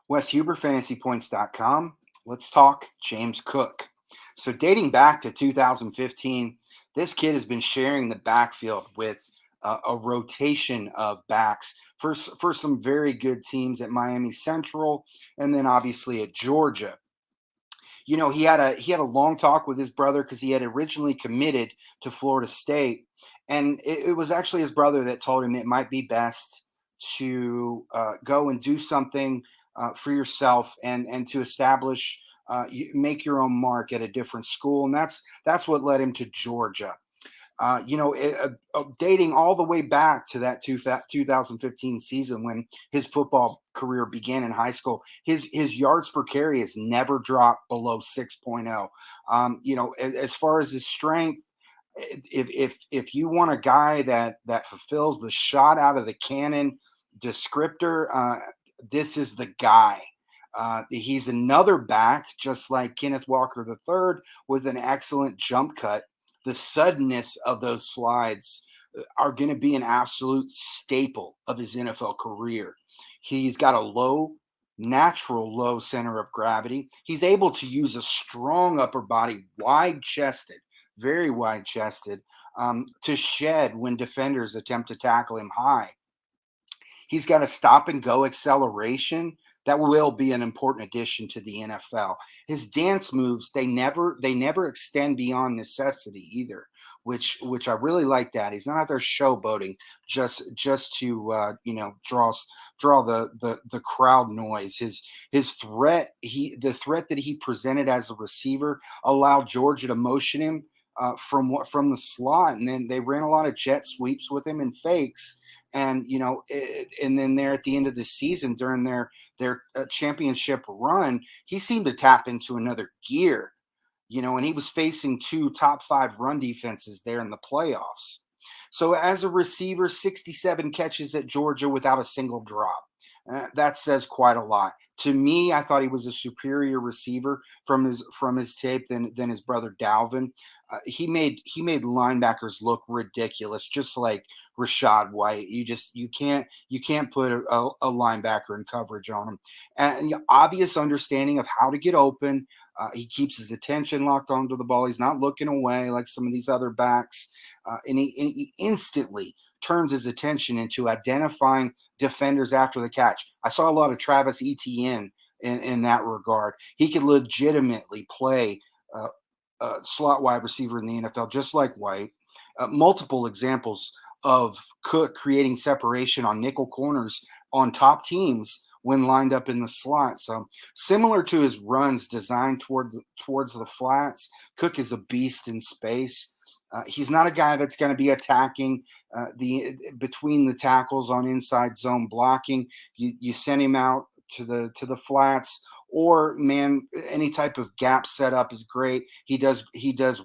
Wes Huber, fantasypoints.com. Let's talk James Cook. So, dating back to 2015, this kid has been sharing the backfield with a rotation of backs for some very good teams at Miami Central, and then obviously at Georgia. He had a long talk with his brother because he had originally committed to Florida State, and it was actually his brother that told him it might be best to go and do something for yourself and to establish make your own mark at a different school, and that's what led him to Georgia. Dating all the way back to that 2015 season when his football career began in high school, his yards per carry has never dropped below 6.0. As far as his strength, if you want a guy that fulfills the shot out of the cannon descriptor, this is the guy. He's another back, just like Kenneth Walker III, with an excellent jump cut. The suddenness of those slides are going to be an absolute staple of his NFL career. He's got a natural low center of gravity. He's able to use a strong upper body, wide chested, very wide chested, to shed when defenders attempt to tackle him high. He's got a stop and go acceleration that will be an important addition to the NFL. His dance moves, they never extend beyond necessity either, which I really like that. He's not out there showboating just to draw the crowd noise. His threat, the threat that he presented as a receiver allowed Georgia to motion him from the slot, and then they ran a lot of jet sweeps with him and fakes. And then there at the end of the season during their championship run, he seemed to tap into another gear, and he was facing two top five run defenses there in the playoffs. So as a receiver, 67 catches at Georgia without a single drop. That says quite a lot. To me, I thought he was a superior receiver from his tape than his brother Dalvin. He made linebackers look ridiculous, just like Rashad White. You can't put a linebacker in coverage on him. And obvious understanding of how to get open. He keeps his attention locked onto the ball. He's not looking away like some of these other backs. And he instantly turns his attention into identifying defenders after the catch. I saw a lot of Travis Etienne in that regard. He could legitimately play slot wide receiver in the NFL, just like White. Multiple examples of Cook creating separation on nickel corners on top teams when lined up in the slot. So similar to his runs designed towards the flats, Cook is a beast in space. He's not a guy that's going to be attacking the between the tackles on inside zone blocking. You send him out to the flats, or man, any type of gap setup is great. He does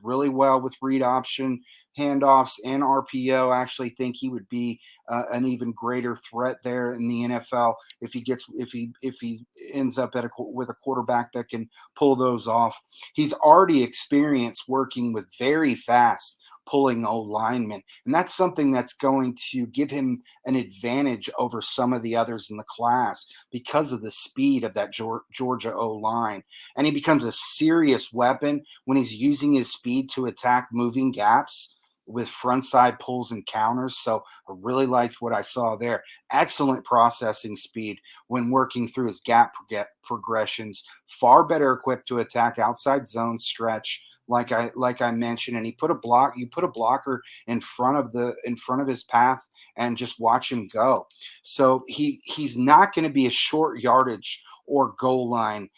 really well with read option handoffs and RPO. I actually think he would be an even greater threat there in the NFL if he ends up with a quarterback that can pull those off. He's already experienced working with very fast pulling O linemen, and that's something that's going to give him an advantage over some of the others in the class because of the speed of that Georgia O line. And he becomes a serious weapon when he's using his speed to attack moving gaps with front side pulls and counters. So I really liked what I saw there. Excellent processing speed when working through his gap progressions. Far better equipped to attack outside zone stretch, like I mentioned. And you put a blocker in front of his path and just watch him go. So he's not going to be a short yardage or goal line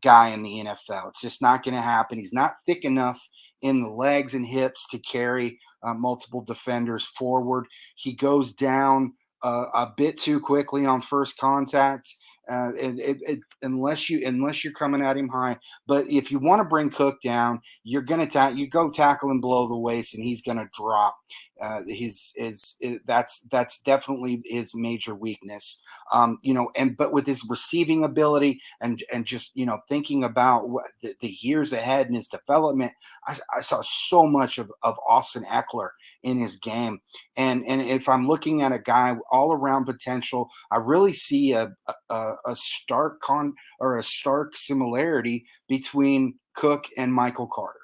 guy in the NFL. It's just not going to happen. He's not thick enough in the legs and hips to carry multiple defenders forward. He goes down a bit too quickly on first contact. Unless you're coming at him high. But if you want to bring Cook down, you're gonna you go tackle him below the waist, and he's gonna drop. That's definitely his major weakness. But with his receiving ability and just thinking about what the years ahead in his development, I saw so much of Austin Eckler in his game. And if I'm looking at a guy all around potential, I really see a a stark or a stark similarity between Cook and Michael Carter.